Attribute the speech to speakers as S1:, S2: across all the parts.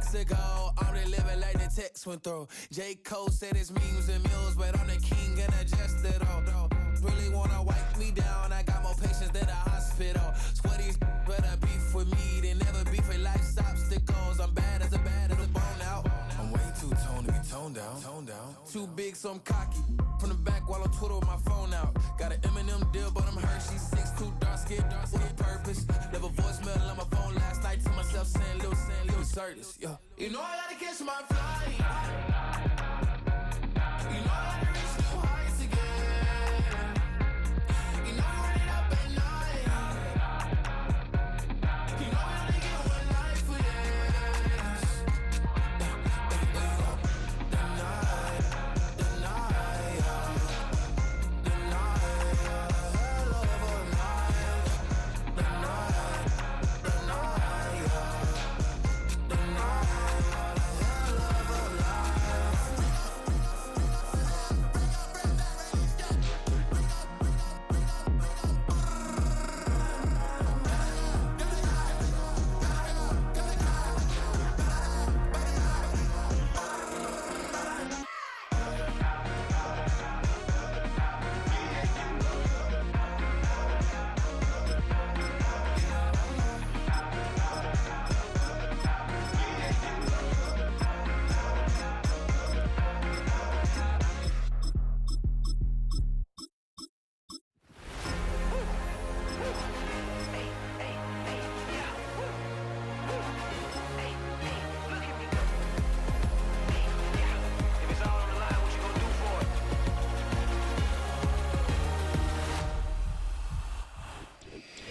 S1: weeks ago. I'm just living like the text went through. J. Cole said it's memes and mills, but I'm the king and adjusted though. Really wanna wipe me down. I got more patience than a hospital. Sweaty better beef with me than never beef with life's obstacles. I'm bad as a bone out. I'm way too toned to be toned down. Too big, so I'm cocky. From the back while on Twitter with my phone out. Got an Eminem deal, but I'm Hershey. 6'2", dark skin, with a purpose. Left a voicemail on my phone last night to myself saying Lil Curtis. Yeah. You know I gotta catch my flight. You know I gotta reach new heights again. You know I run it up at night. You know we only get one life for this.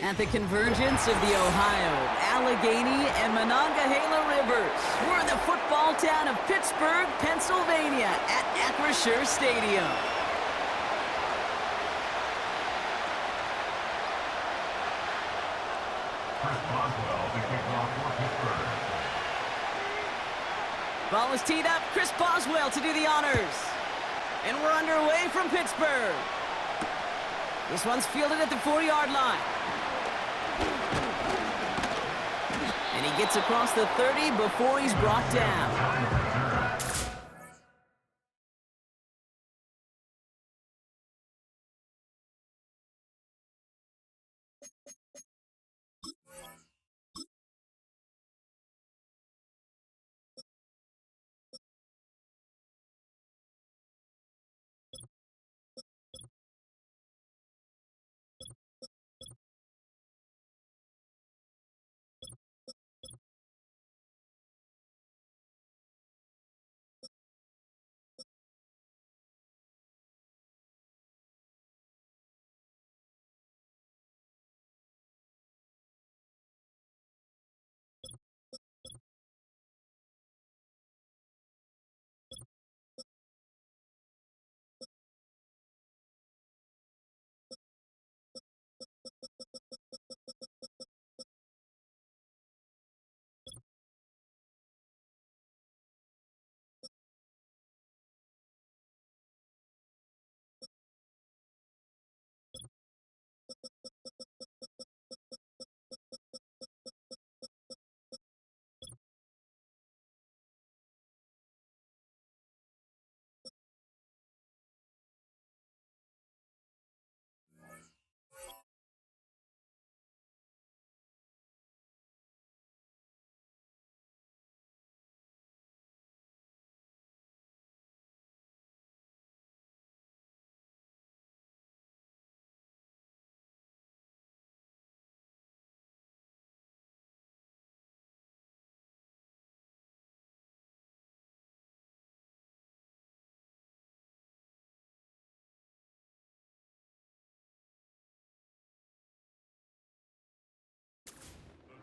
S2: At the convergence of the Ohio, Allegheny, and Monongahela Rivers, we're in the football town of Pittsburgh, Pennsylvania, at Acrisure Stadium.
S3: Chris Boswell, the kickoff for Pittsburgh.
S2: Ball is teed up. Chris Boswell to do the honors. And we're underway from Pittsburgh. This one's fielded at the 4-yard line. And he gets across the 30 before he's brought down.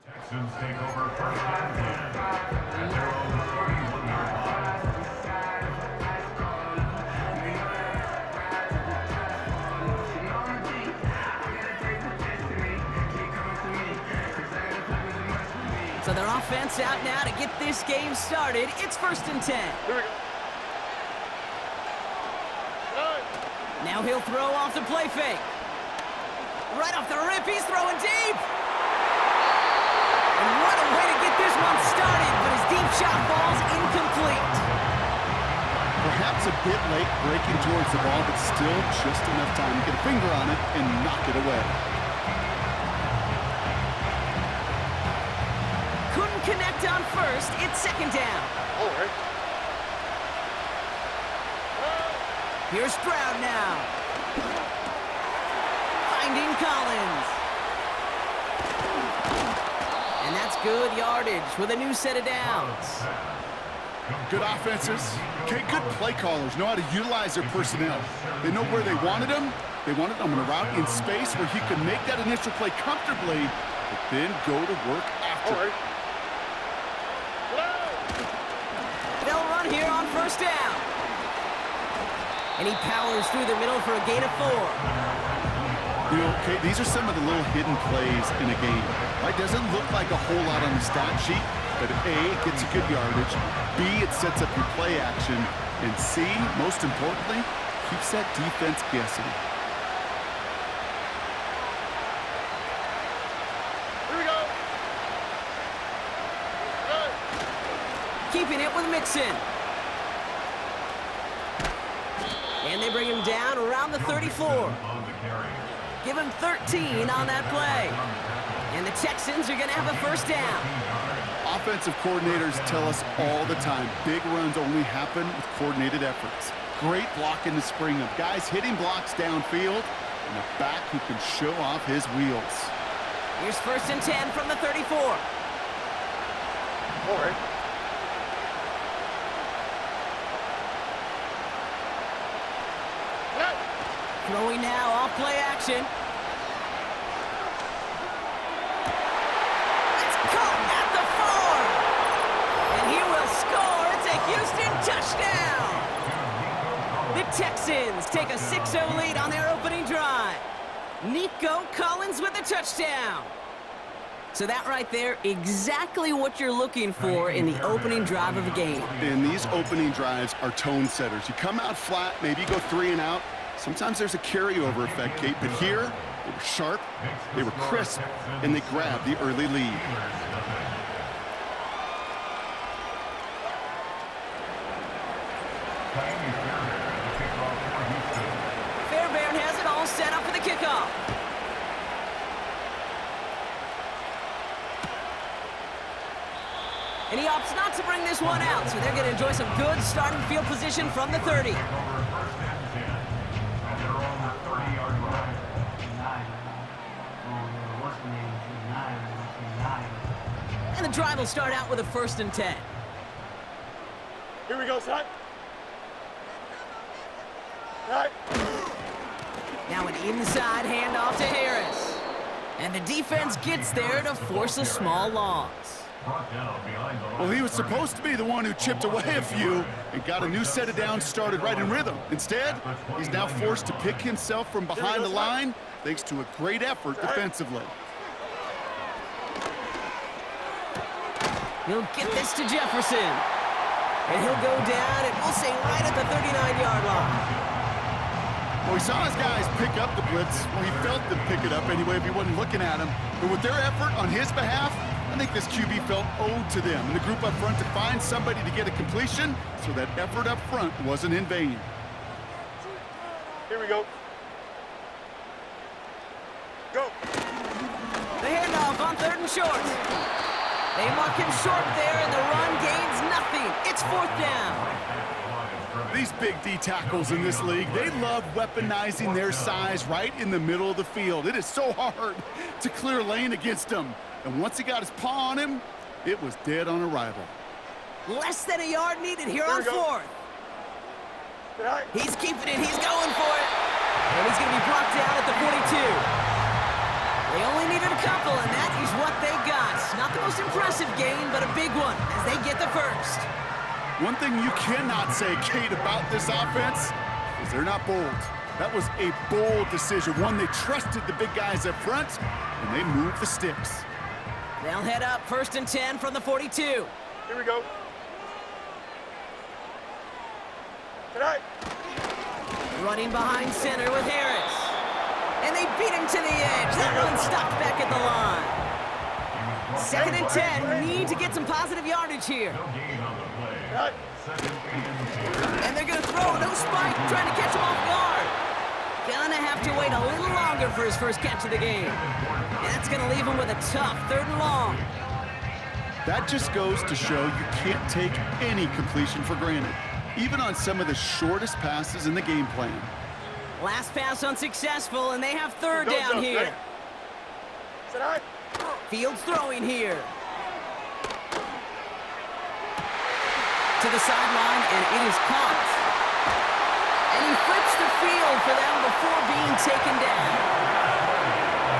S3: Texans take over first and 10 at their own 31-yard line.
S2: So their offense out now to get this game started. It's first and 10.
S4: Here we go.
S2: Now he'll throw off the play fake. Right off the rip, he's throwing deep. And what a way to get this one started, but his deep shot
S4: bit late breaking towards the ball, but still just enough time to get a finger on it and knock it away.
S2: Couldn't connect on first. It's second down.
S5: All right.
S2: Here's Stroud now. Finding Collins. And that's good yardage with a new set of downs.
S4: Good offenses. Okay, good play callers know how to utilize their personnel. They know where they wanted them. They wanted them on a route in space where he could make that initial play comfortably, but then go to work after.
S5: All right.
S2: They'll run here on first down. And he powers through the middle for a gain of 4.
S4: You know, okay, these are some of the little hidden plays in a game. Right? Doesn't look like a whole lot on the stat sheet, but A, it gets a good yardage. B, it sets up your play action. And C, most importantly, keeps that defense guessing.
S5: Here we go.
S2: Keeping it with Mixon. And they bring him down around the 34. Give him 13 on that play. And the Texans are going to have a first down.
S4: Offensive coordinators tell us all the time, big runs only happen with coordinated efforts. Great block in the spring of guys hitting blocks downfield and a back who can show off his wheels.
S2: Here's first and 10 from the 34.
S5: All right.
S2: Throwing now off play action. It's caught at the 4. And he will score. It's a Houston touchdown. The Texans take a 6-0 lead on their opening drive. Nico Collins with a touchdown. So that right there, exactly what you're looking for in the opening drive of a game.
S4: And these opening drives are tone setters. You come out flat, maybe you go 3 and out. Sometimes there's a carryover effect, Kate, but here, they were sharp, they were crisp, and they grabbed the early lead.
S2: Fairbairn has it all set up for the kickoff. And he opts not to bring this one out, so they're going to enjoy some good starting field position from the 30. And the drive will start out with a first and 10.
S5: Here we go, son. All right.
S2: Now an inside handoff to Harris. And the defense gets there to force a small loss.
S4: Well, he was supposed to be the one who chipped away a few and got a new set of downs started right in rhythm. Instead, he's now forced to pick himself from behind the line thanks to a great effort defensively.
S2: He'll get this to Jefferson. And he'll go down, and we'll say right at the 39-yard line.
S4: Well, he saw his guys pick up the blitz. Well, he felt them pick it up anyway if he wasn't looking at him. But with their effort on his behalf, I think this QB felt owed to them and the group up front to find somebody to get a completion, so that effort up front wasn't in vain.
S5: Here we go. Go.
S2: The handoff on 3rd and short. They mark him short there, and the run gains nothing. It's 4th down.
S4: These big D tackles in this league, they love weaponizing their size right in the middle of the field. It is so hard to clear lane against them. And once he got his paw on him, it was dead on arrival.
S2: Less than a yard needed here on 4th.
S5: Right.
S2: He's keeping it. He's going for it. And he's going to be brought down at the 42. They only needed a couple, and that is what they got. Not the most impressive game, but a big one as they get the first.
S4: One thing you cannot say, Kate, about this offense is they're not bold. That was a bold decision, one they trusted the big guys up front, and they moved the sticks.
S2: They'll head up 1st and 10 from the 42.
S5: Here we go. Tonight.
S2: Running behind center with Harris. And they beat him to the edge. That run stopped back at the line. 2nd and 10. Need to get some positive yardage here.
S5: Tonight.
S2: And they're going to throw. No spike. Trying to catch him off guard. Gonna have to wait a little longer for his first catch of the game. That's going to leave him with a tough 3rd and long.
S4: That just goes to show you can't take any completion for granted, even on some of the shortest passes in the game plan.
S2: Last pass unsuccessful, and they have 3rd down here.
S5: Tonight.
S2: Fields throwing here. To the sideline, and it is caught. And he flips the field for them before being taken down.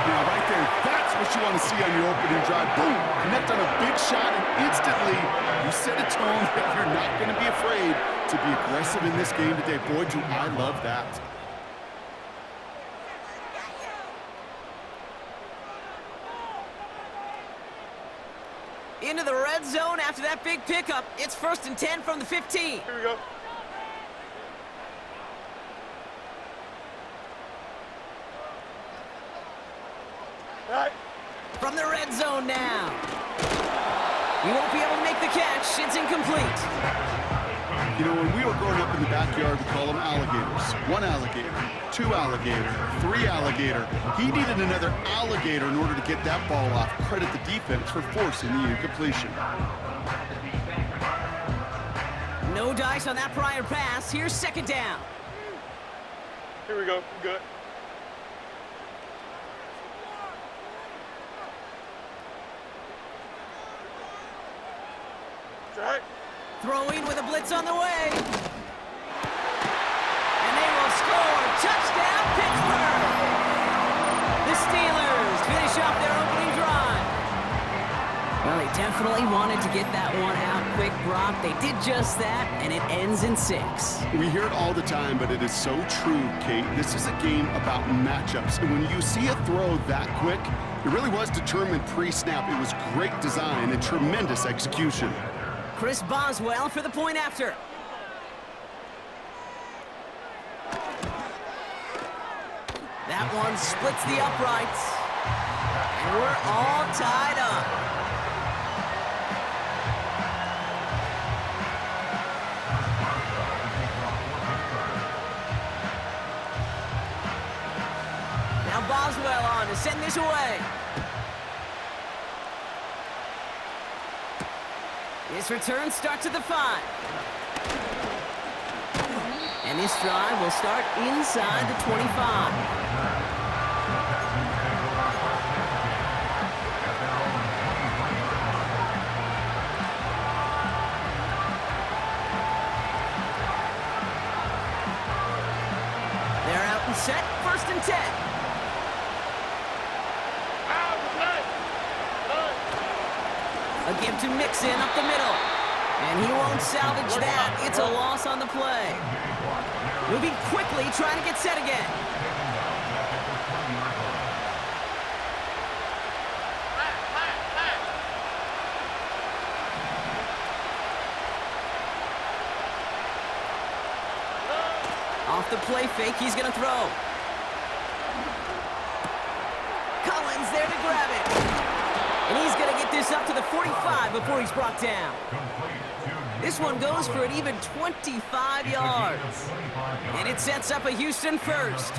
S4: Now, right there, that's what you want to see on your opening drive. Boom! Connect on a big shot, and instantly you set a tone that you're not going to be afraid to be aggressive in this game today. Boy, do I love that.
S2: Into the red zone after that big pickup. It's 1st and 10 from the 15.
S5: Here we go. Tonight.
S2: From the red zone now. He won't be able to make the catch. It's incomplete.
S4: You know, when we were growing up in the backyard, we call them alligators. 1 alligator, 2 alligator, 3 alligator. He needed another alligator in order to get that ball off. Credit the defense for forcing the incompletion.
S2: No dice on that prior pass. Here's 2nd down.
S5: Here we go. Good. Tonight.
S2: Throwing with a blitz on the way. And they will score. Touchdown, Pittsburgh! The Steelers finish off their opening drive. Well, they definitely wanted to get that one out quick, Brock. They did just that, and it ends in 6.
S4: We hear it all the time, but it is so true, Kate. This is a game about matchups. And when you see a throw that quick, it really was determined pre-snap. It was great design and tremendous execution.
S2: Chris Boswell for the point after. That one splits the uprights. And we're all tied up. Now Boswell on to send this away. This return starts at the 5. And this drive will start inside the 25. They're out and set, 1st and 10. A give to Mixon up the middle. And he won't salvage that. It's a loss on the play. Moving quickly, trying to get set again. Off the play fake, he's going to throw. Collins there to grab it. And he's going to get this up to the 45 before he's brought down. This one goes for an even 25 yards. And it sets up a Houston first.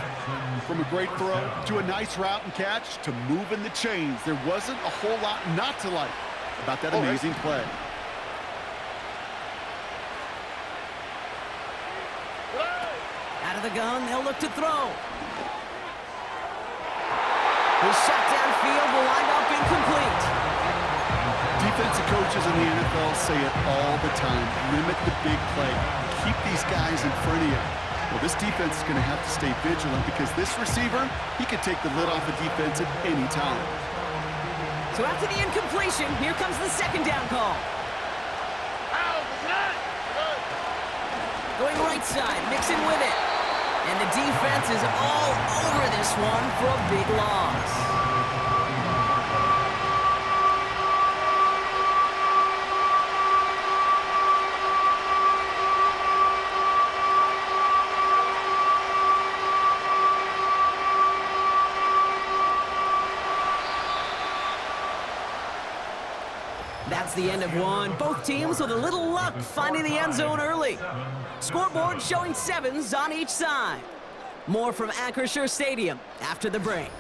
S4: From a great throw to a nice route and catch to moving the chains, there wasn't a whole lot not to like about that amazing play.
S2: Out of the gun, they'll look to throw. His shot downfield will wind up incomplete.
S4: Defensive coaches in the NFL say it all the time. Limit the big play. Keep these guys in front of you. Well, this defense is going to have to stay vigilant because this receiver, he could take the lid off a defense at any time.
S2: So after the incompletion, here comes the 2nd down call. Going right side, Mixon with it. And the defense is all over this one for a big loss. That's the end of one. Both teams with a little luck finding the end zone early. Scoreboard showing 7s on each side. More from Acrisure Stadium after the break.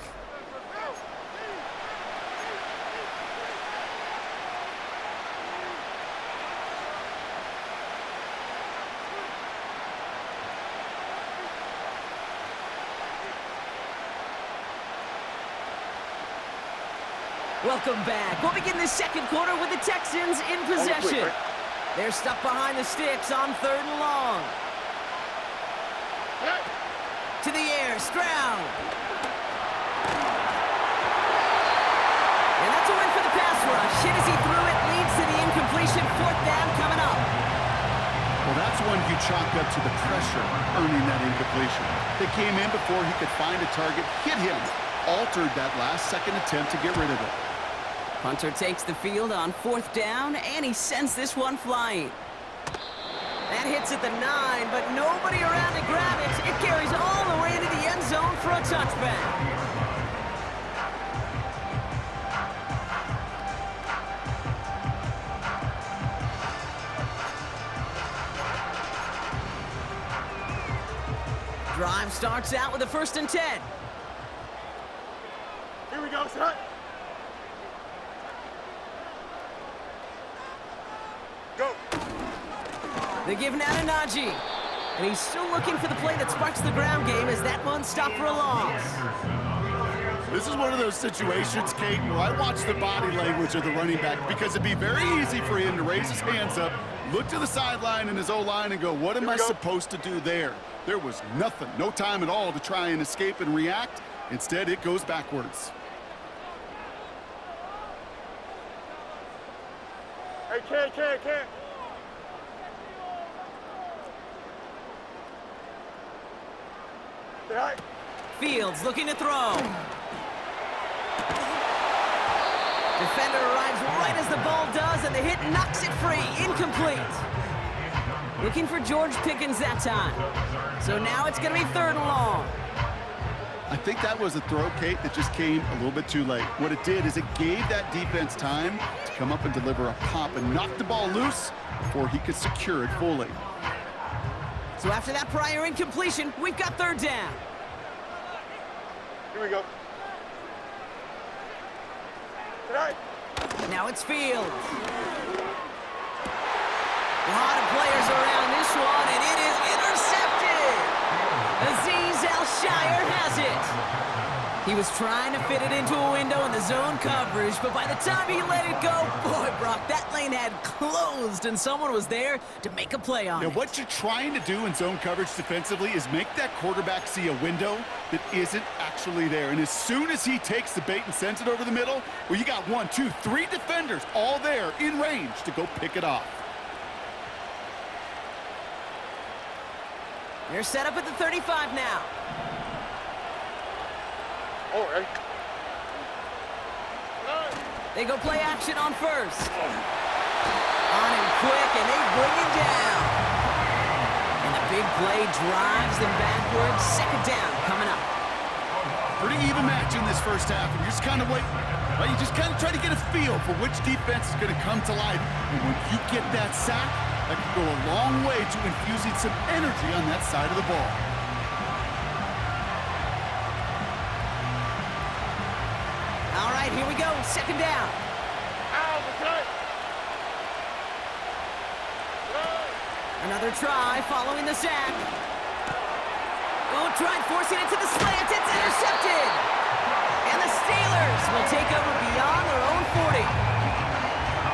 S2: Welcome back. We'll begin the second quarter with the Texans in possession. They're stuck behind the sticks on 3rd and long. To the air, Stroud. And that's a win for the pass rush. Hit as he threw it, leads to the incompletion. 4th down coming up.
S4: Well, that's one you chalk up to the pressure earning that incompletion. They came in before he could find a target, hit him, altered that last-second attempt to get rid of it.
S2: Hunter takes the field on 4th down, and he sends this one flying. That hits at the 9, but nobody around to grab it. It carries all the way into the end zone for a touchback. Drive starts out with a 1st and 10.
S5: Here we go, son. Go.
S2: They give now to Najee. And he's still looking for the play that sparks the ground game as that one stopped for a loss.
S4: This is one of those situations, Kate, where I watch the body language of the running back because it'd be very easy for him to raise his hands up, look to the sideline in his O-line and go, what am I supposed to do there? There was nothing, no time at all to try and escape and react. Instead, it goes backwards.
S5: Hey, can't. Say hi.
S2: Fields looking to throw. Defender arrives right as the ball does, and the hit knocks it free. Incomplete. Looking for George Pickens that time. So now it's going to be 3rd and long.
S4: I think that was a throw, Kate, that just came a little bit too late. What it did is it gave that defense time to come up and deliver a pop and knock the ball loose before he could secure it fully.
S2: So after that prior incompletion, we've got 3rd down.
S5: Here we go. Tonight.
S2: Now it's Fields. A lot of players around this one, and it is intercepted. Azeez Al-Shire has it. He was trying to fit it into a window in the zone coverage, but by the time he let it go, boy, Brock, that lane had closed, and someone was there to make a play on it.
S4: Now, what you're trying to do in zone coverage defensively is make that quarterback see a window that isn't actually there. And as soon as he takes the bait and sends it over the middle, well, you got 1, 2, 3 defenders all there in range to go pick it off.
S2: They're set up at the 35 now.
S5: All right.
S2: They go play action on 1st. On him quick, and they bring him down. And the big play drives them backwards. 2nd down coming up.
S4: Pretty even match in this first half, and you're just kind of waiting. Right? You just kind of try to get a feel for which defense is going to come to life. And when you get that sack, that can go a long way to infusing some energy on that side of the ball.
S2: All right, here we go. 2nd down. Another try following the sack. Oh, tried forcing it to the slant. It's intercepted. And the Steelers will take over beyond their own 40.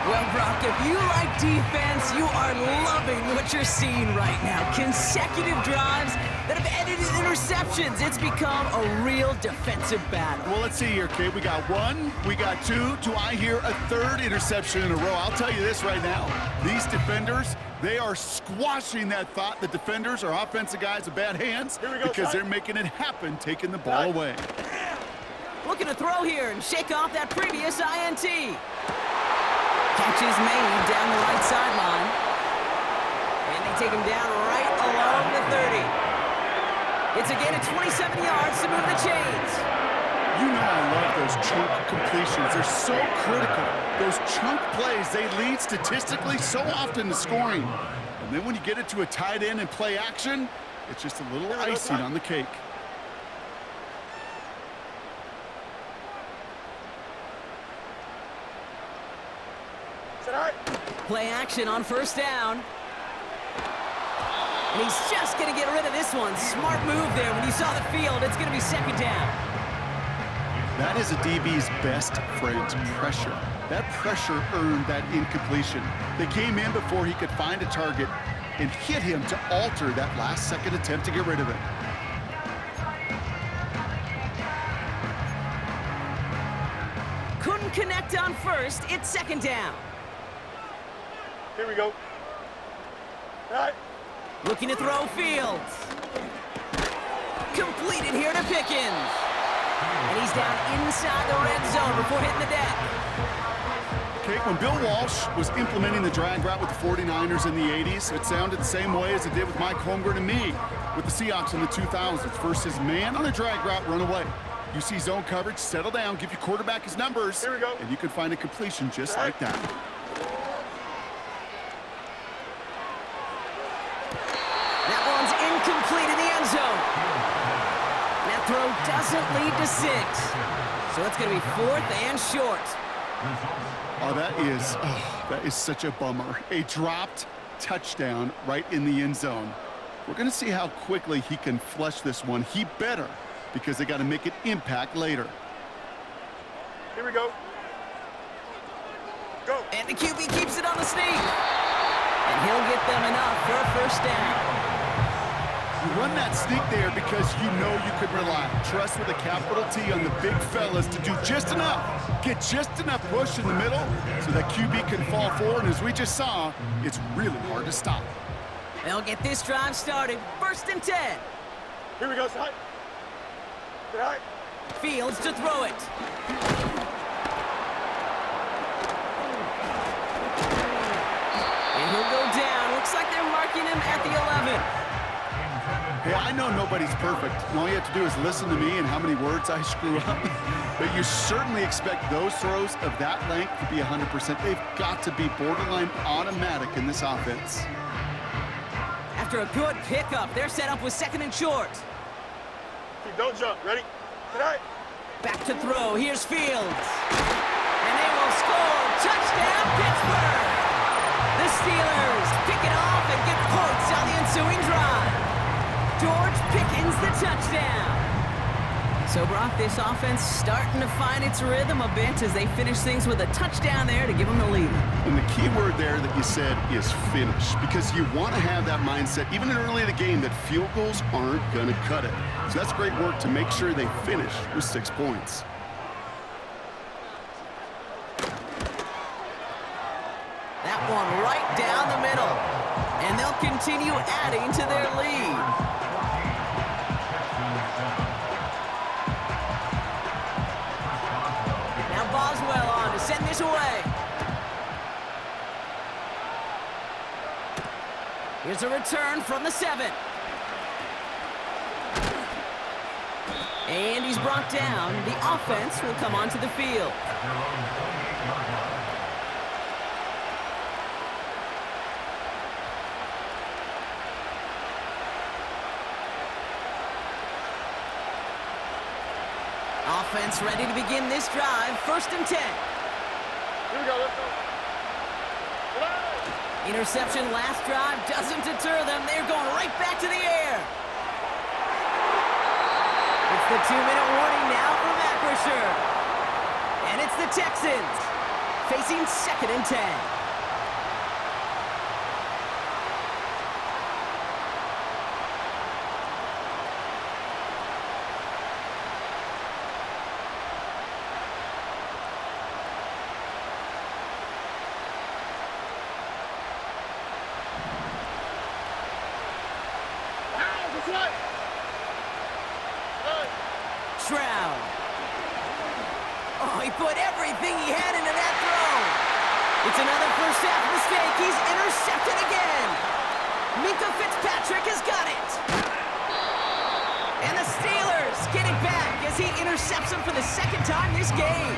S2: Well, Brock, if you like defense, you are loving what you're seeing right now. Consecutive drives that have ended in interceptions. It's become a real defensive battle.
S4: Well, let's see here, Kate. We got 1, we got 2. Do I hear a 3rd interception in a row? I'll tell you this right now. These defenders, they are squashing that thought. The defenders are offensive guys with bad hands because they're making it happen, taking the ball away.
S2: Looking to throw here and shake off that previous INT. Catch is made down the right sideline. And they take him down right along the 30. It's a gain of 27 yards to move the chains.
S4: You know I love those chunk completions. They're so critical. Those chunk plays, they lead statistically so often to scoring. And then when you get it to a tight end and play action, it's just a little icing on the cake.
S2: Play action on first down. And he's just going to get rid of this one. Smart move there. When you saw the field, it's going to be second down.
S4: That is a DB's best friend, pressure. That pressure earned that incompletion. They came in before he could find a target and hit him to alter that last-second attempt to get rid of it.
S2: Couldn't connect on first. It's second down.
S5: Here we go. All right.
S2: Looking to throw Fields. Completed here to Pickens. And he's down inside the red zone before hitting the deck.
S4: Okay, when Bill Walsh was implementing the drag route with the 49ers in the 80s, it sounded the same way as it did with Mike Holmgren and me with the Seahawks in the 2000s. Versus man on a drag route, run away. You see zone coverage, settle down, give your quarterback his numbers,
S5: Here we go.
S4: and you can find a completion just like that.
S2: That one's incomplete in the end zone. That throw doesn't lead to 6. So it's going to be 4th and short.
S4: Oh, that is such a bummer. A dropped touchdown right in the end zone. We're going to see how quickly he can flush this one. He better, because they got to make it impact later.
S5: Here we go. Go.
S2: And the QB keeps it on the sneak. And he'll get them enough for a first down.
S4: You run that sneak there because you know you can rely. Trust with a capital T on the big fellas to do just enough. Get just enough push in the middle so that QB can fall forward. And as we just saw, it's really hard to stop.
S2: They'll get this drive started. 1st and 10.
S5: Here we go, side. All right.
S2: Fields to throw it. And he'll go down. Looks like they're marking him at the 11.
S4: Hey, I know nobody's perfect. And all you have to do is listen to me and how many words I screw up. But you certainly expect those throws of that length to be 100%. They've got to be borderline automatic in this offense.
S2: After a good pickup, they're set up with 2nd and short.
S5: Don't jump. Ready? All right.
S2: Back to throw. Here's Fields. And they will score. Touchdown, Pittsburgh! The Steelers pick it off and get points on the ensuing drive. George Pickens the touchdown. So, Brock, this offense starting to find its rhythm a bit as they finish things with a touchdown there to give them the lead.
S4: And the key word there that you said is finish, because you want to have that mindset, even in early in the game, that field goals aren't going to cut it. So that's great work to make sure they finish with 6 points.
S2: That one right down the middle. And they'll continue adding to their lead. Boswell on to send this away. Here's a return from the 7. And he's brought down. The offense will come onto the field. Offense ready to begin this drive. 1st and 10.
S5: Here we go. Let's go.
S2: Interception last drive doesn't deter them. They're going right back to the air. It's the 2-minute warning now from Acrisure. And it's the Texans facing 2nd and 10. Stroud. Oh, he put everything he had into that throw. It's another first half mistake. He's intercepted again. Minka Fitzpatrick has got it. And the Steelers get it back as he intercepts him for the second time this game.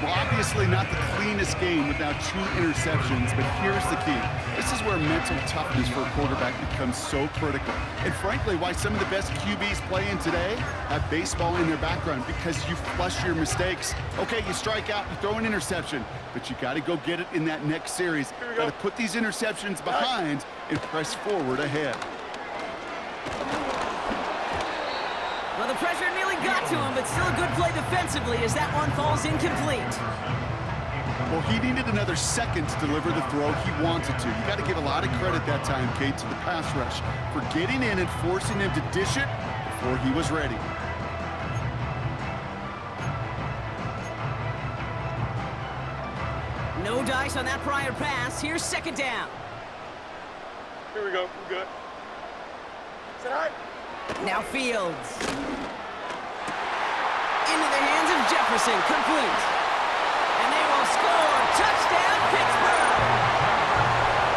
S4: Well, obviously not the cleanest game with now 2 interceptions, but here's the key. This is where mental toughness for a quarterback becomes so critical. And frankly, why some of the best QBs playing today have baseball in their background, because you flush your mistakes. Okay, you strike out, you throw an interception, but you got to go get it in that next series. Got to put these interceptions behind and press forward ahead.
S2: Well, the pressure nearly got to him, but still a good play defensively as that one falls incomplete.
S4: Well, he needed another second to deliver the throw he wanted to. You got to give a lot of credit that time, Kate, to the pass rush for getting in and forcing him to dish it before he was ready.
S2: No dice on that prior pass. Here's second down.
S5: Here we go. We're good. Say hi.
S2: Now Fields. Into the hands of Jefferson. Complete. And they will score. Touchdown, Pittsburgh.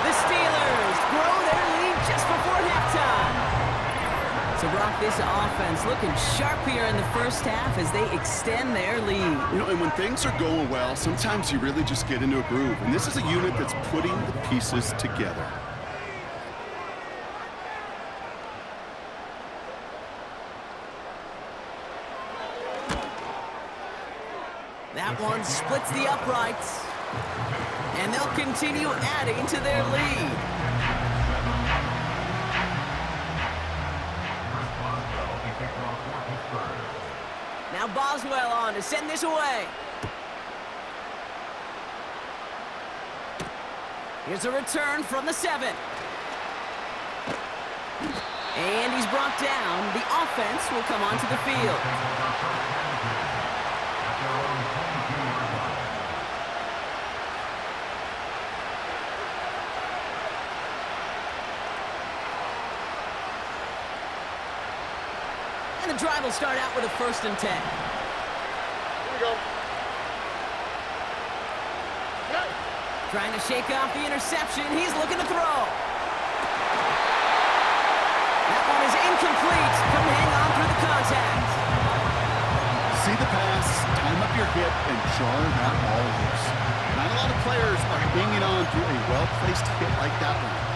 S2: The Steelers grow their lead just before halftime. So, Brock, this offense looking sharp here in the first half as they extend their lead.
S4: You know, and when things are going well, sometimes you really just get into a groove. And this is a unit that's putting the pieces together.
S2: That one splits the uprights. And they'll continue adding to their lead. Now Boswell on to send this away. Here's a return from the 7. And he's brought down. The offense will come onto the field. And the drive will start out with a 1st and 10.
S5: Here we go. Yeah.
S2: Trying to shake off the interception. He's looking to throw. That one is incomplete. Couldn't hang on through the contact.
S4: See the pass, time up your hip, and jar that ball loose. Not a lot of players are hanging on to a well-placed hit like that one.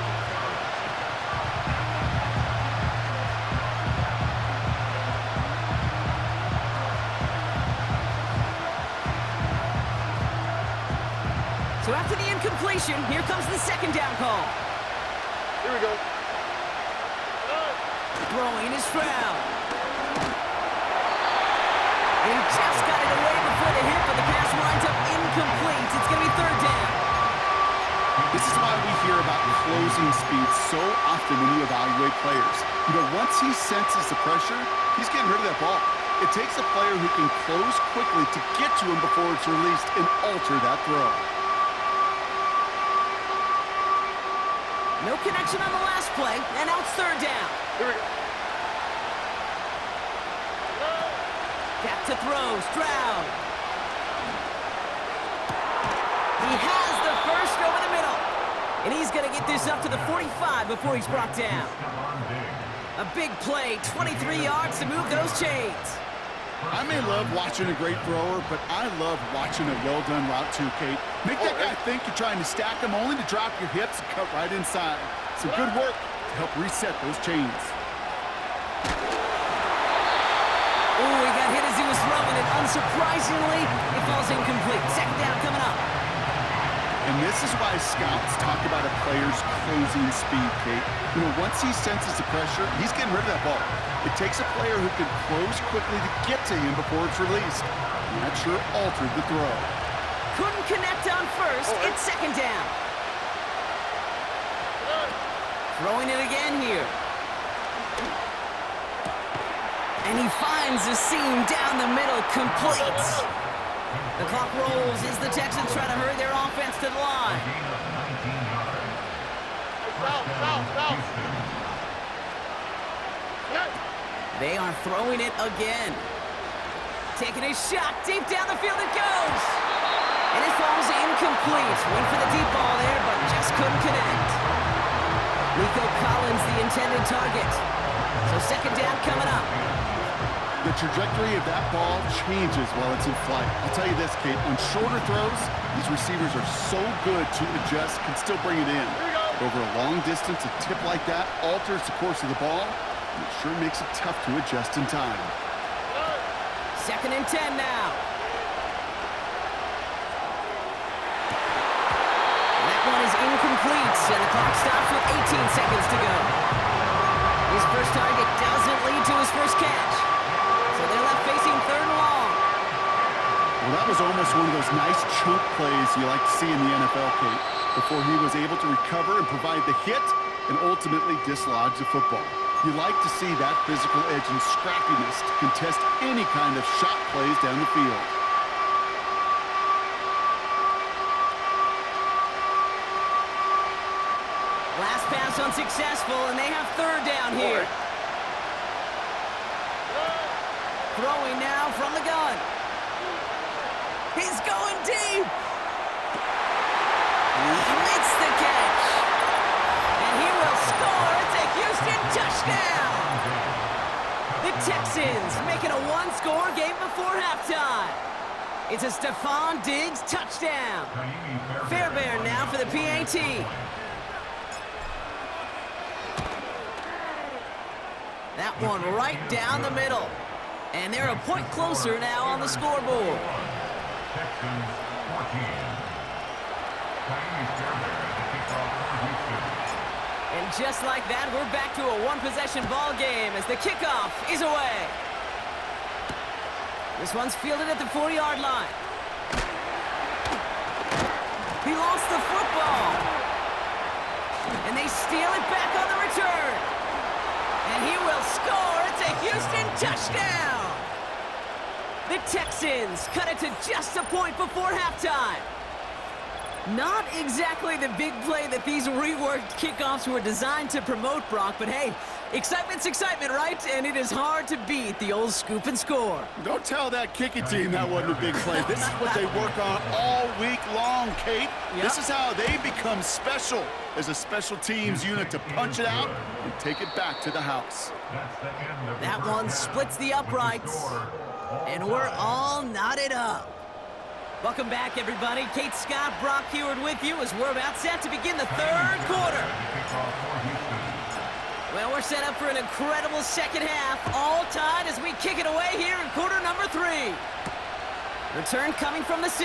S2: So after the incompletion, here comes the 2nd down call.
S5: Here we go.
S2: Throwing is Stroud. And he just got it away before the hit, but the pass winds up incomplete. It's going to be 3rd down.
S4: This is why we hear about closing speed so often when you evaluate players. You know, once he senses the pressure, he's getting rid of that ball. It takes a player who can close quickly to get to him before it's released and alter that throw.
S2: No connection on the last play, and now it's 3rd down.
S5: Here we go.
S2: Back to throw, Stroud. He has the first over the middle. And he's going to get this up to the 45 before he's brought down. A big play, 23 yards to move those chains.
S4: I may love watching a great thrower, but I love watching a well-done route too, Kate. Make that guy think you're trying to stack him only to drop your hips and cut right inside. Some good work to help reset those chains.
S2: Oh, he got hit as he was throwing it. Unsurprisingly, it falls incomplete. 2nd down coming up.
S4: And this is why scouts talk about a player's closing speed, Kate. You know, once he senses the pressure, he's getting rid of that ball. It takes a player who can close quickly to get to him before it's released. And that sure altered the throw.
S2: Couldn't connect on 1st. It's 2nd down. Throwing it again here. And he finds the seam down the middle, complete. The clock rolls as the Texans try to hurry their offense to the line.
S5: South.
S2: They are throwing it again. Taking a shot, deep down the field it goes. And it falls incomplete. Went for the deep ball there, but just couldn't connect. Nico Collins, the intended target. So 2nd down coming up.
S4: The trajectory of that ball changes while it's in flight. I'll tell you this, Kate, on shorter throws, these receivers are so good to adjust, can still bring it in. Over a long distance, a tip like that alters the course of the ball, and it sure makes it tough to adjust in time.
S2: 2nd and 10 now. That one is incomplete, and the clock stops with 18 seconds to go. His first target doesn't lead to his first catch. So they're left facing 3rd and long.
S4: Well, that was almost one of those nice chunk plays you like to see in the NFL, Kate, before he was able to recover and provide the hit and ultimately dislodge the football. You like to see that physical edge and scrappiness to contest any kind of shot plays down the field.
S2: Last pass unsuccessful, and they have 3rd down here. Throwing now from the gun. He's going deep. He makes the catch. And he will score. It's a Houston touchdown. The Texans make it a 1-score game before halftime. It's a Stephon Diggs touchdown. Fairbairn now for the PAT. That one right down the middle. And they're a point closer now on the scoreboard.
S3: Texans 14.
S2: And just like that, we're back to a one-possession ball game as the kickoff is away. This one's fielded at the 40-yard line. He lost the football. And they steal it back on the return. And he will score. It's a Houston touchdown. The Texans cut it to just a point before halftime. Not exactly the big play that these reworked kickoffs were designed to promote, Brock, but hey, excitement's excitement, right? And it is hard to beat the old scoop and score.
S4: Don't tell that kicking team that wasn't a big play. This is what they work on all week long, Kate.
S2: Yep.
S4: This is how they become special as a special teams unit to punch it out and take it back to the house.
S2: That one splits the uprights, and we're all knotted up. Welcome back, everybody. Kate Scott, Brock Heward with you as we're about set to begin the 3rd quarter. Well, we're set up for an incredible second half, all tied as we kick it away here in quarter number 3. Return coming from the 6.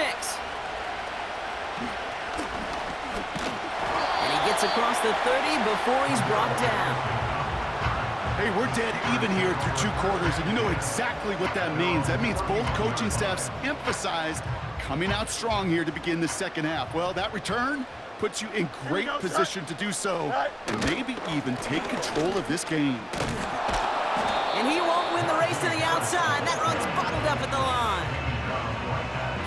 S2: And he gets across the 30 before he's brought down.
S4: Hey, we're dead even here through 2 quarters, and you know exactly what that means. That means both coaching staffs emphasized coming out strong here to begin the second half. Well, that return puts you in great position to do so and maybe even take control of this game.
S2: And he won't win the race to the outside. That run's bottled up at the line.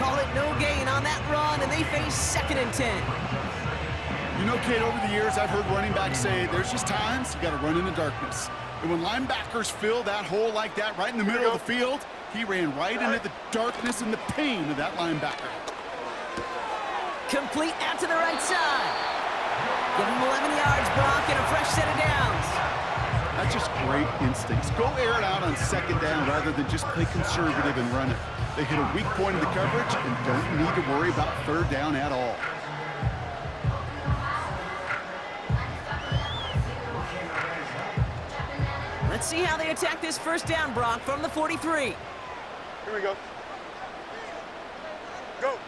S2: Call it no gain on that run, and they face 2nd and 10.
S4: You know, Kate, over the years, I've heard running backs say there's just times you got to run in the darkness. And when linebackers fill that hole like that right in the middle of the field, he ran right into the darkness and the pain of that linebacker.
S2: Complete out to the right side. Give him 11 yards, Brock, and a fresh set of downs.
S4: That's just great instincts. Go air it out on 2nd down rather than just play conservative and run it. They hit a weak point in the coverage and don't need to worry about 3rd down at all.
S2: Let's see how they attack this 1st down, Brock, from the 43.
S5: Here we go. Go.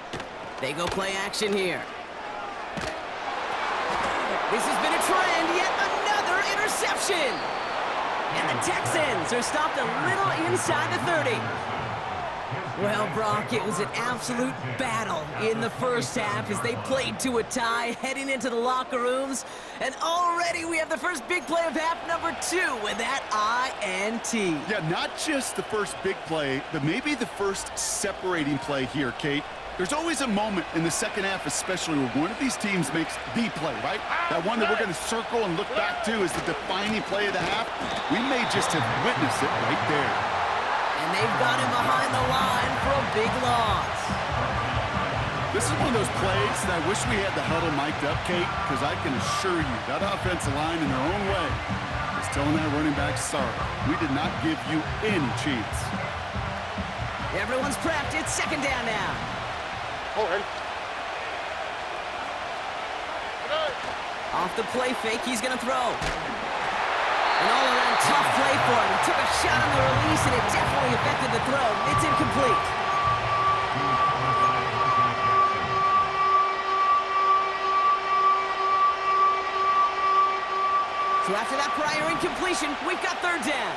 S2: They go play action here. This has been a trend, yet another interception. And the Texans are stopped a little inside the 30. Well, Brock, it was an absolute battle in the first half as they played to a tie heading into the locker rooms. And already we have the first big play of half number 2 with that INT.
S4: Yeah, not just the first big play, but maybe the first separating play here, Kate. There's always a moment in the second half, especially where one of these teams makes the play, right? That one that we're going to circle and look back to as the defining play of the half. We may just have witnessed it right there.
S2: And they've got him behind the line for a big loss.
S4: This is one of those plays that I wish we had the huddle mic'd up, Kate, because I can assure you that offensive line in their own way is telling that running back, sorry, we did not give you any chance.
S2: Everyone's prepped. It's second down now.
S5: All right.
S2: Off the play fake, he's going to throw. An all-around tough play for him. He took a shot on the release, and it definitely affected the throw. It's incomplete. So after that prior incompletion, we've got third down.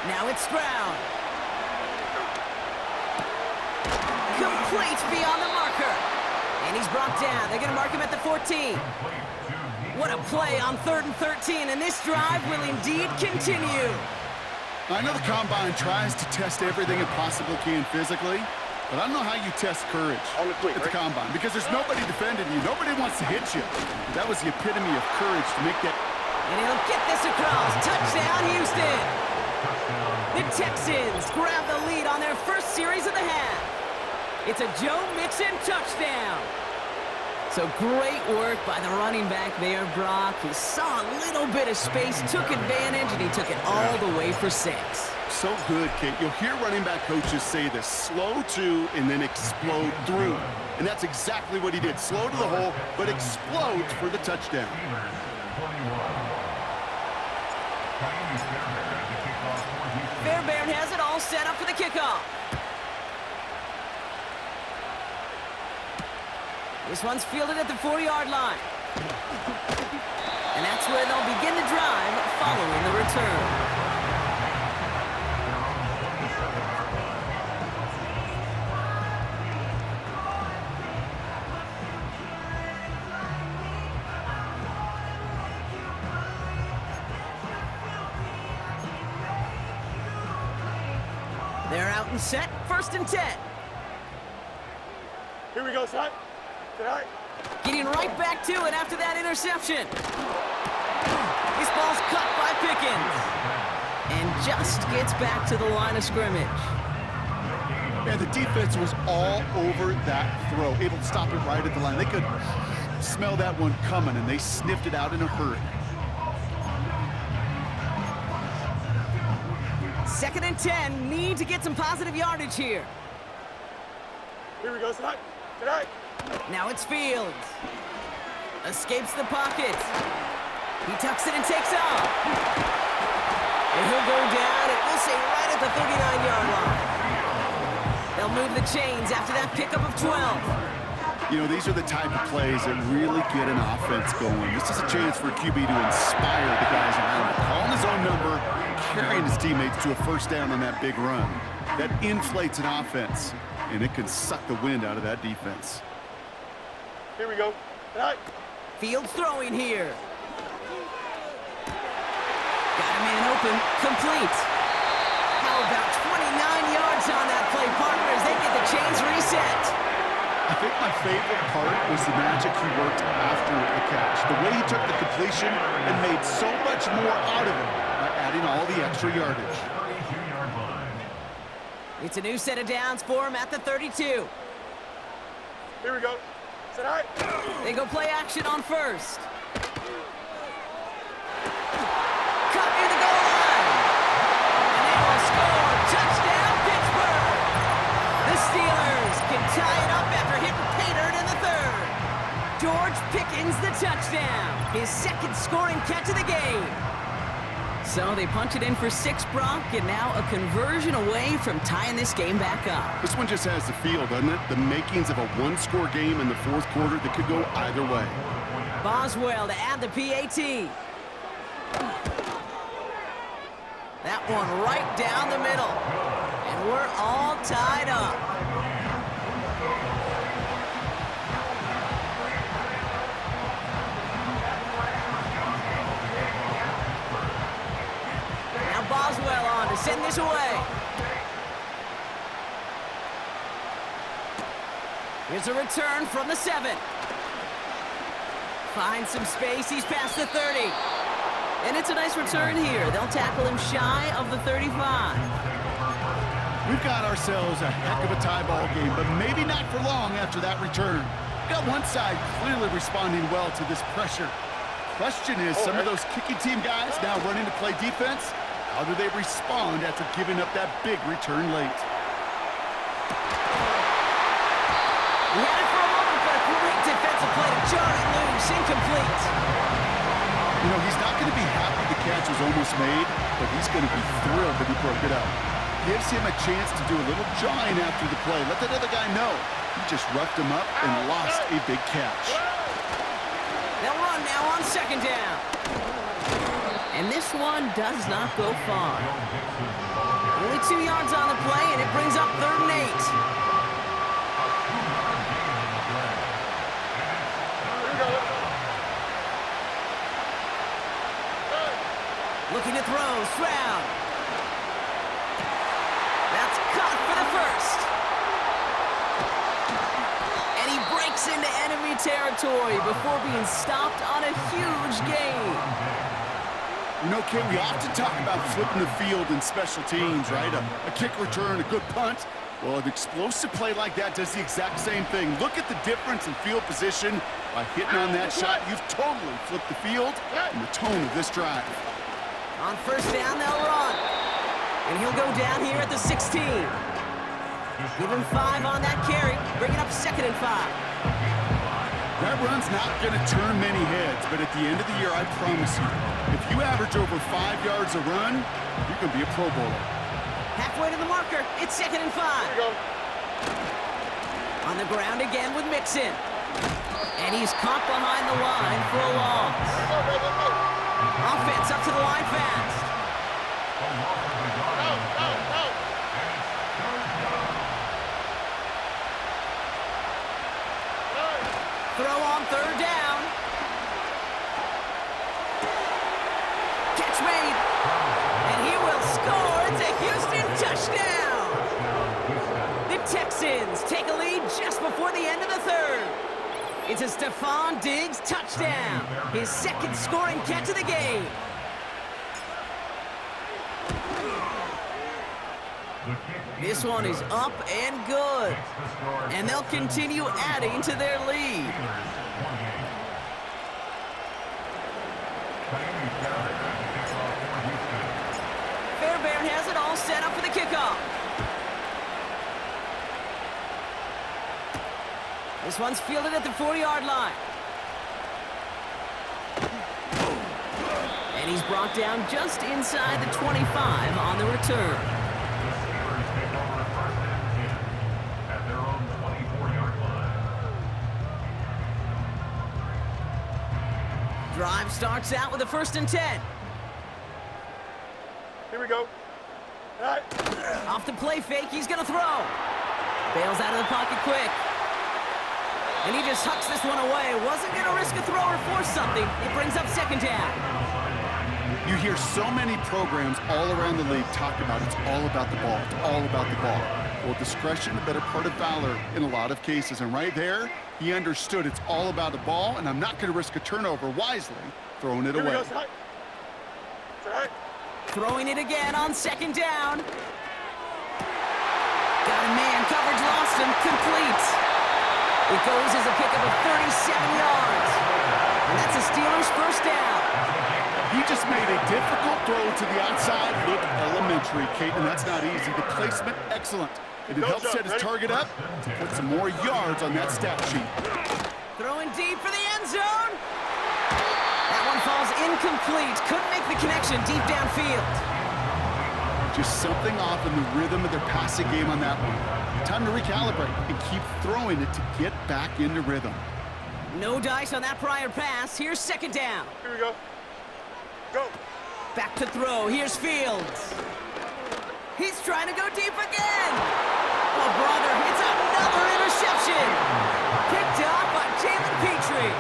S2: Now it's Stroud. Complete beyond the marker. And he's brought down. They're going to mark him at the 14. What a play on 3rd and 13, and this drive will indeed continue.
S4: I know the Combine tries to test everything it possibly can physically, but I don't know how you test courage at the Combine, because there's nobody defending you. Nobody wants to hit you. That was the epitome of courage to make that.
S2: And he'll get this across. Touchdown, Houston. The Texans grab the lead on their first series of the half. It's a Joe Mixon touchdown. So great work by the running back there, Brock. He saw a little bit of space, took advantage, and he took it all the way for 6.
S4: So good, Kate. You'll hear running back coaches say this, slow to and then explode through. And that's exactly what he did. Slow to the hole, but explodes for the touchdown.
S2: Fairbairn has it all set up for the kickoff. This one's fielded at the 4-yard line. And that's where they'll begin the drive following the return. They're out and set, 1st and 10.
S5: Here we go, son. Tonight.
S2: Getting right back to it after that interception. This ball's cut by Pickens. And just gets back to the line of scrimmage.
S4: And the defense was all over that throw, able to stop it right at the line. They could smell that one coming, and they sniffed it out in a hurry.
S2: 2nd and 10, need to get some positive yardage here.
S5: Here we go, son. Tonight.
S2: Now it's Fields. Escapes the pocket. He tucks it and takes off. And he'll go down, and we'll say right at the 39-yard line. They'll move the chains after that pickup of 12.
S4: You know, these are the type of plays that really get an offense going. This is a chance for a QB to inspire the guys around him. Calling his own number, carrying his teammates to a first down on that big run. That inflates an offense, and it can suck the wind out of that defense.
S5: Here we go. Tonight.
S2: Fields throwing here. Got a man open. Complete. How about 29 yards on that play, partners? They get the chains reset.
S4: I think my favorite part was the magic he worked after the catch. The way he took the completion and made so much more out of it by adding all the extra yardage.
S2: It's a new set of downs for him at the 32.
S5: Here we go. Tonight.
S2: They go play action on 1st. Cut near the goal line. And they will score. Touchdown, Pittsburgh. The Steelers can tie it up after hitting Paydirt in the 3rd. George Pickens the touchdown. His 2nd scoring catch of the game. So they punch it in for 6, Brock, and now a conversion away from tying this game back up.
S4: This one just has the feel, doesn't it? The makings of a one-score game in the 4th quarter that could go either way.
S2: Boswell to add the PAT. That one right down the middle. And we're all tied up. Boswell on to send this away. Here's a return from the 7. Finds some space. He's past the 30. And it's a nice return here. They'll tackle him shy of the 35.
S4: We've got ourselves a heck of a tie ball game, but maybe not for long after that return. We've got one side clearly responding well to this pressure. Question is, some of those kicking team guys now running to play defense, how do they respond after giving up that big return late?
S2: We had it for a moment, but a great defensive play to jar it loose, incomplete.
S4: You know, he's not going to be happy the catch was almost made, but he's going to be thrilled that he broke it up. Gives him a chance to do a little jawing after the play. Let that other guy know. He just roughed him up and lost a big catch.
S2: They'll run now on second down. And this one does not go far. Only 2 yards on the play, and it brings up 3rd and 8. Looking to throw, Stroud. That's caught for the first. And he breaks into enemy territory before being stopped on a huge gain.
S4: You know, Kate, we often talk about flipping the field in special teams, right? A kick return, a good punt. Well, an explosive play like that does the exact same thing. Look at the difference in field position. By hitting on that shot, you've totally flipped the field and the tone of this drive.
S2: On first down, they'll run. And he'll go down here at the 16. Give him 5 on that carry. Bring it up 2nd and 5.
S4: That run's not going to turn many heads, but at the end of the year, I promise you, if you average over 5 yards a run, you can be a Pro Bowler.
S2: Halfway to the marker. It's 2nd and 5. On the ground again with Mixon. And he's caught behind the line for a loss. Offense up to the line fast. Throw on 3rd down. Catch made. And he will score. It's a Houston touchdown. The Texans take a lead just before the end of the 3rd. It's a Stephon Diggs touchdown, his 2nd scoring catch of the game. This one is up and good, and they'll continue adding to their lead. Fairbairn has it all set up for the kickoff. This one's fielded at the 4-yard line. And he's brought down just inside the 25 on the return.
S3: At their own 24-yard line.
S2: Drive starts out with a 1st and 10.
S5: Here we go. All right.
S2: Off the play fake, he's gonna throw. Bails out of the pocket quick. And he just hucks this one away. Wasn't going to risk a throw or force something. It brings up 2nd down.
S4: You hear so many programs all around the league talk about it's all about the ball. It's all about the ball. Well, discretion, the better part of valor in a lot of cases. And right there, he understood it's all about the ball, and I'm not going to risk a turnover wisely, throwing it away.
S2: Throwing it again on 2nd down. Got a man, coverage lost him, complete. It goes as a pickup of 37 yards. And that's a Steelers 1st down.
S4: He just made a difficult throw to the outside look elementary, Kate, and that's not easy. The placement, excellent. And it helped set his target up to put some more yards on that stat sheet.
S2: Throwing deep for the end zone. That one falls incomplete. Couldn't make the connection deep downfield.
S4: Just something off in the rhythm of their passing game on that one. Time to recalibrate and keep throwing it to get back into rhythm.
S2: No dice on that prior pass. Here's 2nd down.
S5: Here we go. Go.
S2: Back to throw. Here's Fields. He's trying to go deep again. Oh, brother, it's another interception. Picked off by Jalen Petrie.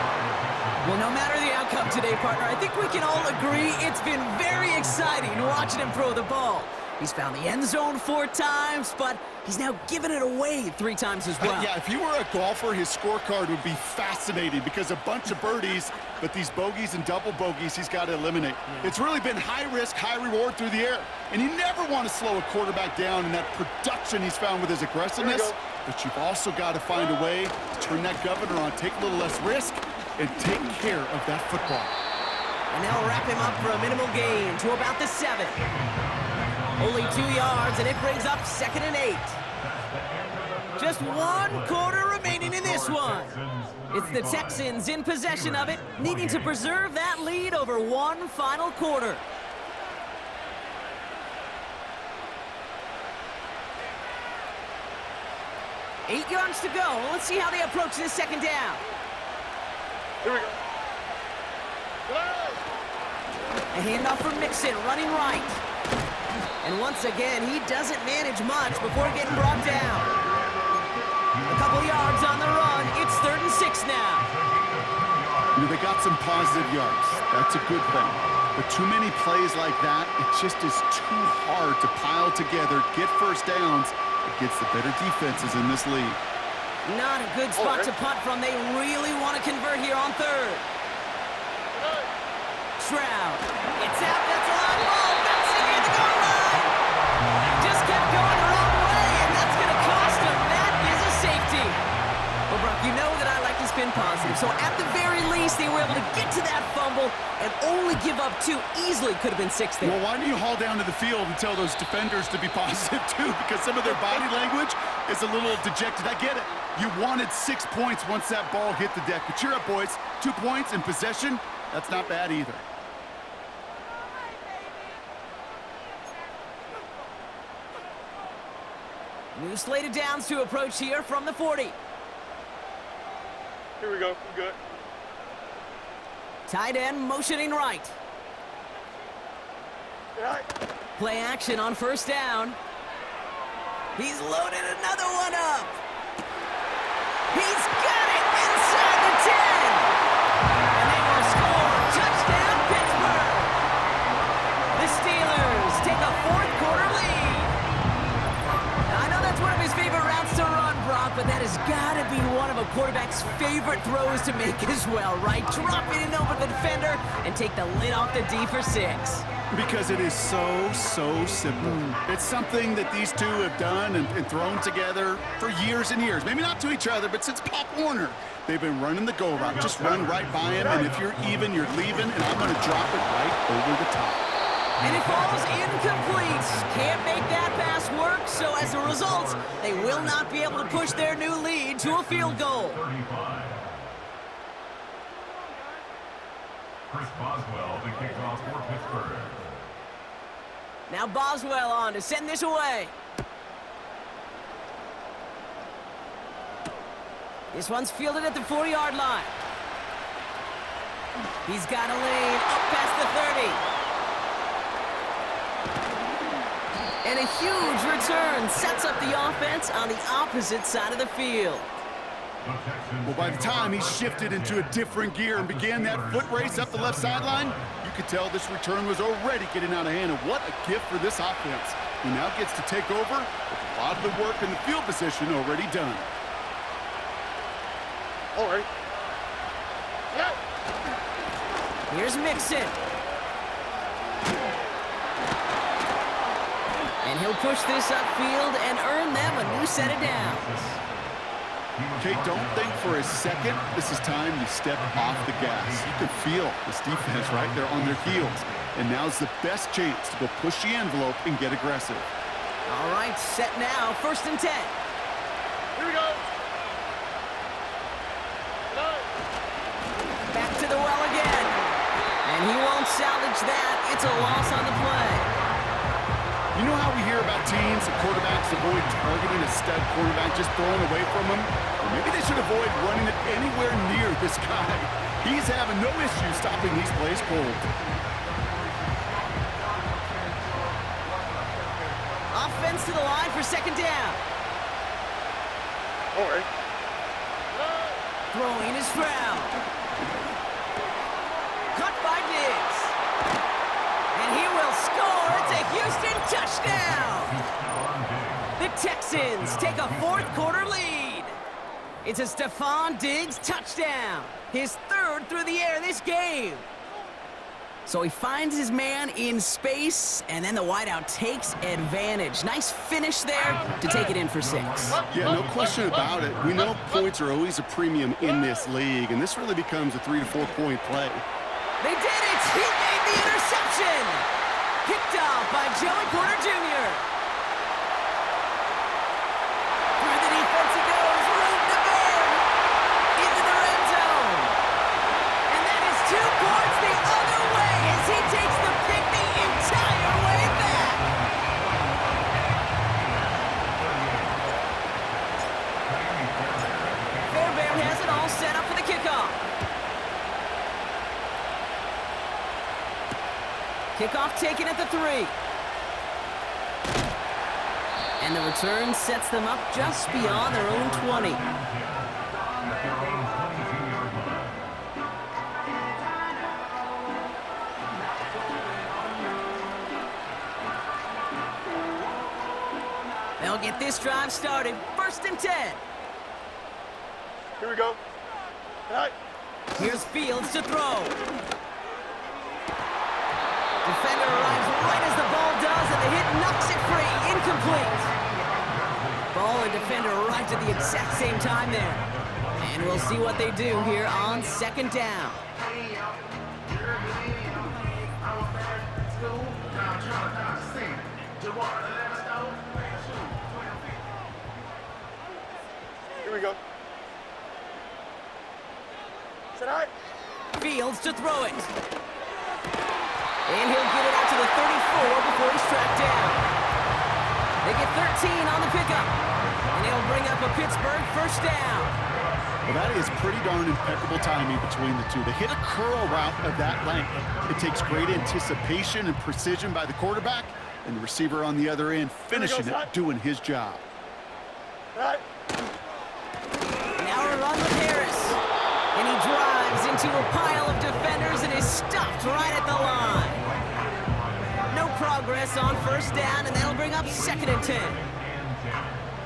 S2: Well, no matter the outcome today, partner, I think we can all agree it's been very exciting watching him throw the ball. He's found the end zone 4 times, but he's now given it away 3 times as well.
S4: Yeah, if you were a golfer, his scorecard would be fascinating because a bunch of birdies, but these bogeys and double bogeys he's got to eliminate. Yeah. It's really been high risk, high reward through the air. And you never want to slow a quarterback down in that production he's found with his aggressiveness. But you've also got to find a way to turn that governor on, take a little less risk, and take care of that football.
S2: And they'll wrap him up for a minimal gain to about the 7. Only 2 yards, and it brings up 2nd and 8. Just 1 quarter remaining in this one. It's the Texans in possession of it, needing to preserve that lead over 1 final quarter. Eight yards to go. Let's see how they approach this 2nd down.
S5: Here we go.
S2: A handoff from Mixon, running right. And once again, he doesn't manage much before getting brought down. A couple yards on the run. It's 3rd and 6 now.
S4: You know, they got some positive yards. That's a good thing. But too many plays like that, it just is too hard to pile together, get first downs against the better defenses in this league.
S2: Not a good spot to punt from. They really want to convert here on 3rd. Stroud. It's out. That's a long ball. Bouncing near the goal line. Just kept going the wrong way, and that's going to cost him. That is a safety. Well, Brock, you know that I like to spin positive. So at the very least, they were able to get to that fumble and only give up 2. Easily could have been 6 there.
S4: Well, why don't you haul down to the field and tell those defenders to be positive, too? Because some of their body language is a little dejected. I get it. You wanted 6 points once that ball hit the deck. But cheer up, boys. 2 points in possession, that's not bad either.
S2: New slate of downs to approach here from the 40.
S5: Here we go. We good.
S2: Tight end motioning right.
S5: Right.
S2: Play action on 1st down. He's loaded another one up. He's got it inside the 10. And they will score. Touchdown, Pittsburgh. The Steelers take a 4th quarter lead. Now, I know that's one of his favorite routes to run, Brock, but that has got to be one of a quarterback's favorite throws to make as well, right? Drop it in over the defender and take the lid off the D for 6.
S4: Because it is so simple. It's something that these two have done and thrown together for years and years. Maybe not to each other, but since Pop Warner. They've been running the go route. Just run right by him, and if you're even, you're leaving, and I'm going to drop it right over the top.
S2: And it falls incomplete. Can't make that pass work, so as a result, they will not be able to push their new lead to a field goal.
S3: 35. Chris Boswell, the kickoff for Pittsburgh.
S2: Now Boswell on to send this away. This one's fielded at the 4-yard line. He's got a lane up past the 30. And a huge return sets up the offense on the opposite side of the field.
S4: Well, by the time he shifted into a different gear and began that foot race up the left sideline, you could tell this return was already getting out of hand. And what a gift for this offense. He now gets to take over with a lot of the work in the field position already done.
S5: All right. Yeah.
S2: Here's Mixon. And he'll push this upfield and earn them a new set of downs.
S4: Okay, don't think for a second this is time you step off the gas. You can feel this defense right there on their heels. And now's the best chance to go push the envelope and get aggressive.
S2: All right, set now, 1st and 10.
S5: Here we go.
S2: Back to the well again. And he won't salvage that. It's a loss on the play.
S4: You know how we hear about teams and quarterbacks avoid targeting a stud quarterback, just throwing away from him? Or maybe they should avoid running it anywhere near this guy. He's having no issue stopping these plays cold.
S2: Offense to the line for 2nd down.
S5: All right.
S2: Throwing is Stroud. Cut by Diggs. And he will score. It's a Houston, touchdown! The Texans take a fourth-quarter lead. It's a Stephon Diggs touchdown, his third through the air this game. So he finds his man in space, and then the wideout takes advantage. Nice finish there to take it in for 6.
S4: Yeah, no question about it. We know points are always a premium in this league, and this really becomes a 3 to 4 point play.
S2: They did it! He made the interception! Picked off by Joey Porter Jr. Through the defense he goes, room to burn, into the red zone. And that is 2 points the other way as he takes the pick the entire way back. Fairbairn has it all set up for the kickoff. Kickoff taken at the 3. And the return sets them up just beyond their own 20. They'll get this drive started. 1st and 10.
S5: Here we go. Tonight.
S2: Here's Fields to throw. Defender arrives right as the ball does, and the hit knocks it free. Incomplete. Ball and defender arrived at the exact same time there. And we'll see what they do here on 2nd down.
S5: Here we go. Tonight.
S2: Fields to throw it. And he'll get it out to the 34 before he's tracked down. They get 13 on the pickup. And he'll bring up a Pittsburgh 1st down.
S4: Well, that is pretty darn impeccable timing between the two. They hit a curl route of that length. It takes great anticipation and precision by the quarterback, and the receiver on the other end finishing it, doing his job.
S5: Tonight.
S2: Now a run with Harris. And he drives into a pile of defenders and is stopped right at the line. No progress on 1st down, and that'll bring up 2nd and 10.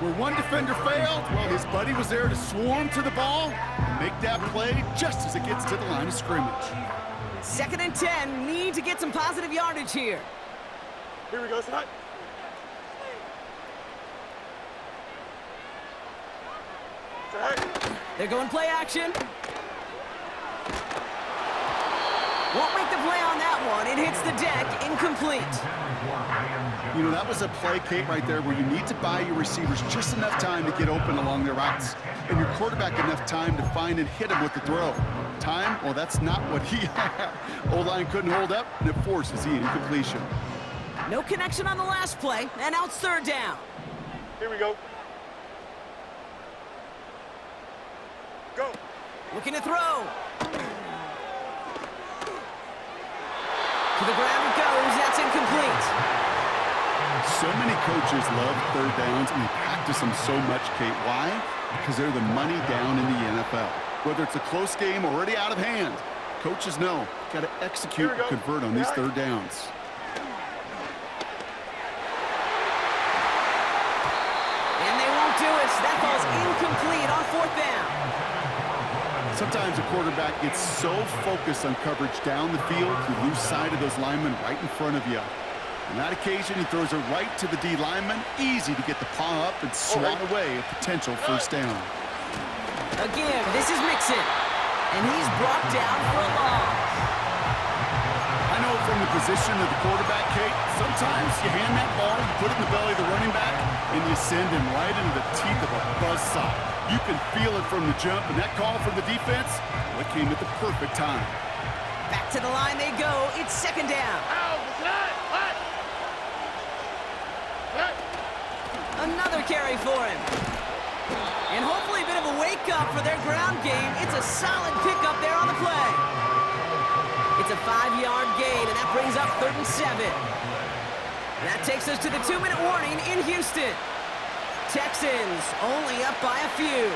S4: Where one defender failed, well, his buddy was there to swarm to the ball and make that play just as it gets to the line of scrimmage.
S2: 2nd and 10, need to get some positive yardage here.
S5: Here we go, tonight. Tonight.
S2: They're going play action. Won't make the play on that one. It hits the deck, incomplete.
S4: You know, that was a play, Kate, right there where you need to buy your receivers just enough time to get open along their routes, and your quarterback enough time to find and hit him with the throw. Time, well, that's not what he had. O-line couldn't hold up, and it forces the incompletion.
S2: No connection on the last play, and out 3rd down.
S5: Here we go. Go.
S2: Looking to throw. To the ground it goes. That's incomplete.
S4: So many coaches love 3rd downs, and they practice them so much, Kate. Why? Because they're the money down in the NFL. Whether it's a close game or already out of hand, coaches know got to execute and convert on these 3rd downs.
S2: And they won't do it. That ball's incomplete on 4th down.
S4: Sometimes a quarterback gets so focused on coverage down the field, you lose sight of those linemen right in front of you. On that occasion, he throws it right to the D lineman. Easy to get the paw up and swat away a potential 1st down.
S2: Again, this is Mixon. And he's brought down for a loss.
S4: I know from the position of the quarterback, Kate, sometimes you hand that ball, you put it in the belly of the running back, and you send him right into the teeth of a buzzsaw. You can feel it from the jump, and that call from the defense, well, it came at the perfect time.
S2: Back to the line they go. It's 2nd down. Another carry for him. And hopefully a bit of a wake-up for their ground game. It's a solid pickup there on the play. It's a 5-yard gain, and that brings up 3rd and 7. That takes us to the 2-minute warning in Houston. Texans only up by a few.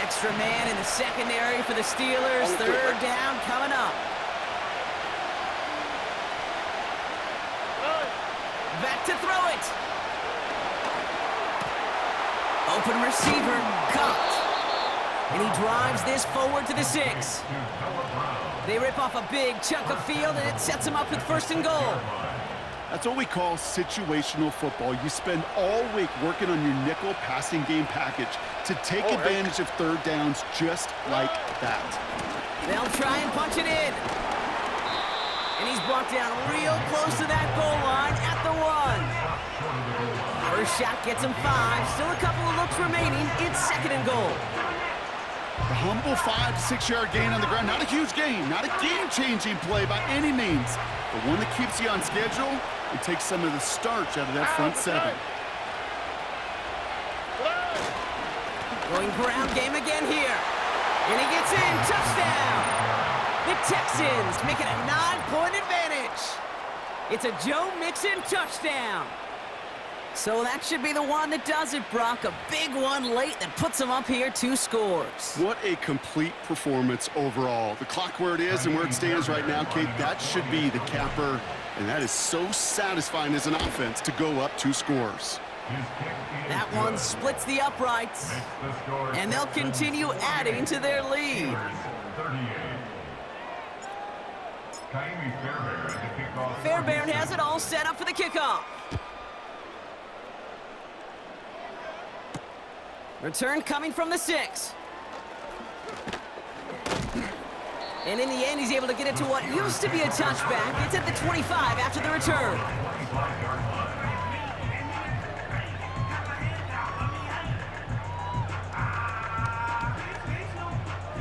S2: Extra man in the secondary for the Steelers. Third down coming up. Back to throw it. Open receiver, caught. And he drives this forward to the 6. They rip off a big chunk of field, and it sets him up with 1st and goal.
S4: That's what we call situational football. You spend all week working on your nickel passing game package to take advantage of third downs just like that.
S2: They'll try and punch it in. And he's brought down real close to that goal line at the 1. First shot gets him 5. Still a couple of looks remaining. It's 2nd and goal.
S4: The humble 5 to 6 yard gain on the ground. Not a huge gain, not a game-changing play by any means, but one that keeps you on schedule and takes some of the starch out of that front 7.
S2: Going ground game again here. And he gets in. Touchdown. The Texans make it a 9-point advantage. It's a Joe Mixon touchdown. So that should be the one that does it, Brock. A big one late that puts him up here, 2 scores.
S4: What a complete performance overall. The clock where it is and where it stands right now, Kate, that should be the capper. And that is so satisfying as an offense to go up 2 scores.
S2: That one splits the uprights. And they'll continue adding to their lead. Fairbairn has it all set up for the kickoff. Return coming from the 6. And in the end, he's able to get it to what used to be a touchback. It's at the 25 after the return.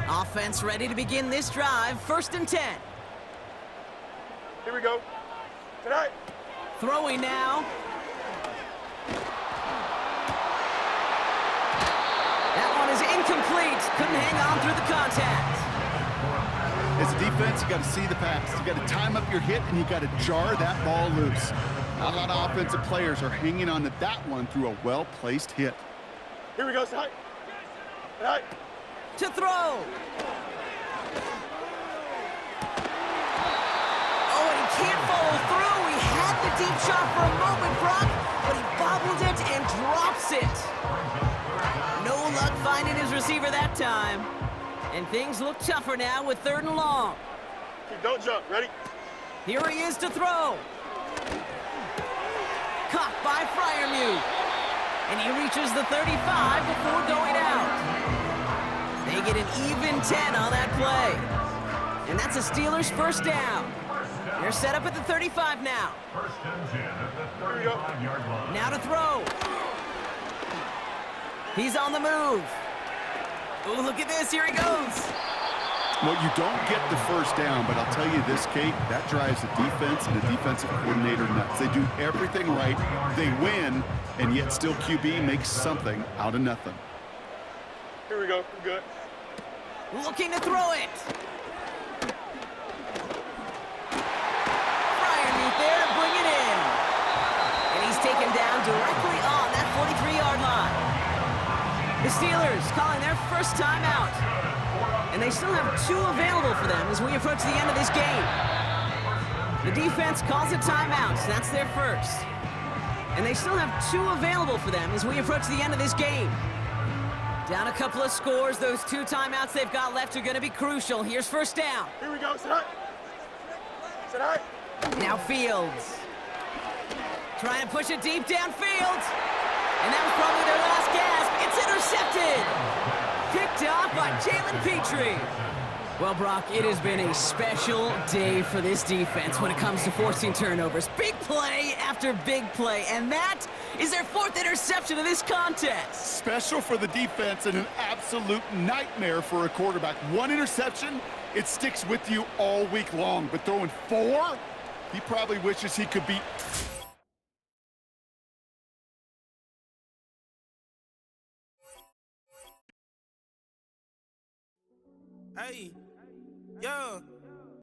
S2: Offense ready to begin this drive. 1st and 10.
S5: Here we go. Tonight.
S2: Throwing now. That one is incomplete. Couldn't hang on through the contact.
S4: As a defense, you got to see the pass. You got to time up your hit, and you got to jar that ball loose. Not a lot of offensive players are hanging on to that one through a well-placed hit.
S5: Here we go. Tonight. Tonight.
S2: To throw. Oh, and he can't follow through. He had the deep shot for a moment, Brock, but he bobbled it and drops it. No luck finding his receiver that time. And things look tougher now with 3rd and long.
S5: Don't jump. Ready?
S2: Here he is to throw. Caught by Freiermuth. And he reaches the 35 before going out. They get an even 10 on that play. And that's a Steelers 1st down. They're set up at the 35 now. Now to throw. He's on the move. Oh, look at this. Here he goes.
S4: Well, you don't get the 1st down, but I'll tell you this, Kate, that drives the defense and the defensive coordinator nuts. They do everything right. They win, and yet still QB makes something out of nothing.
S5: Here we go. We're good.
S2: Looking to throw it. Freiermuth there to bring it in. And he's taken down directly on that 43-yard line. The Steelers calling their 1st timeout. And they still have 2 available for them as we approach the end of this game. The defense calls a timeout, so that's their 1st. And they still have 2 available for them as we approach the end of this game. Down a couple of scores. Those 2 timeouts they've got left are going to be crucial. Here's 1st down.
S5: Here we go. Tonight. Tonight.
S2: Now Fields. Trying to push it deep downfield. And that was probably their last gasp. It's intercepted. Picked off by Jalen Petrie. Well, Brock, it has been a special day for this defense when it comes to forcing turnovers. Big play after big play, and that is their 4th interception of this contest.
S4: Special for the defense and an absolute nightmare for a quarterback. 1 interception, it sticks with you all week long, but throwing 4, he probably wishes he could be...
S1: Hey, yeah.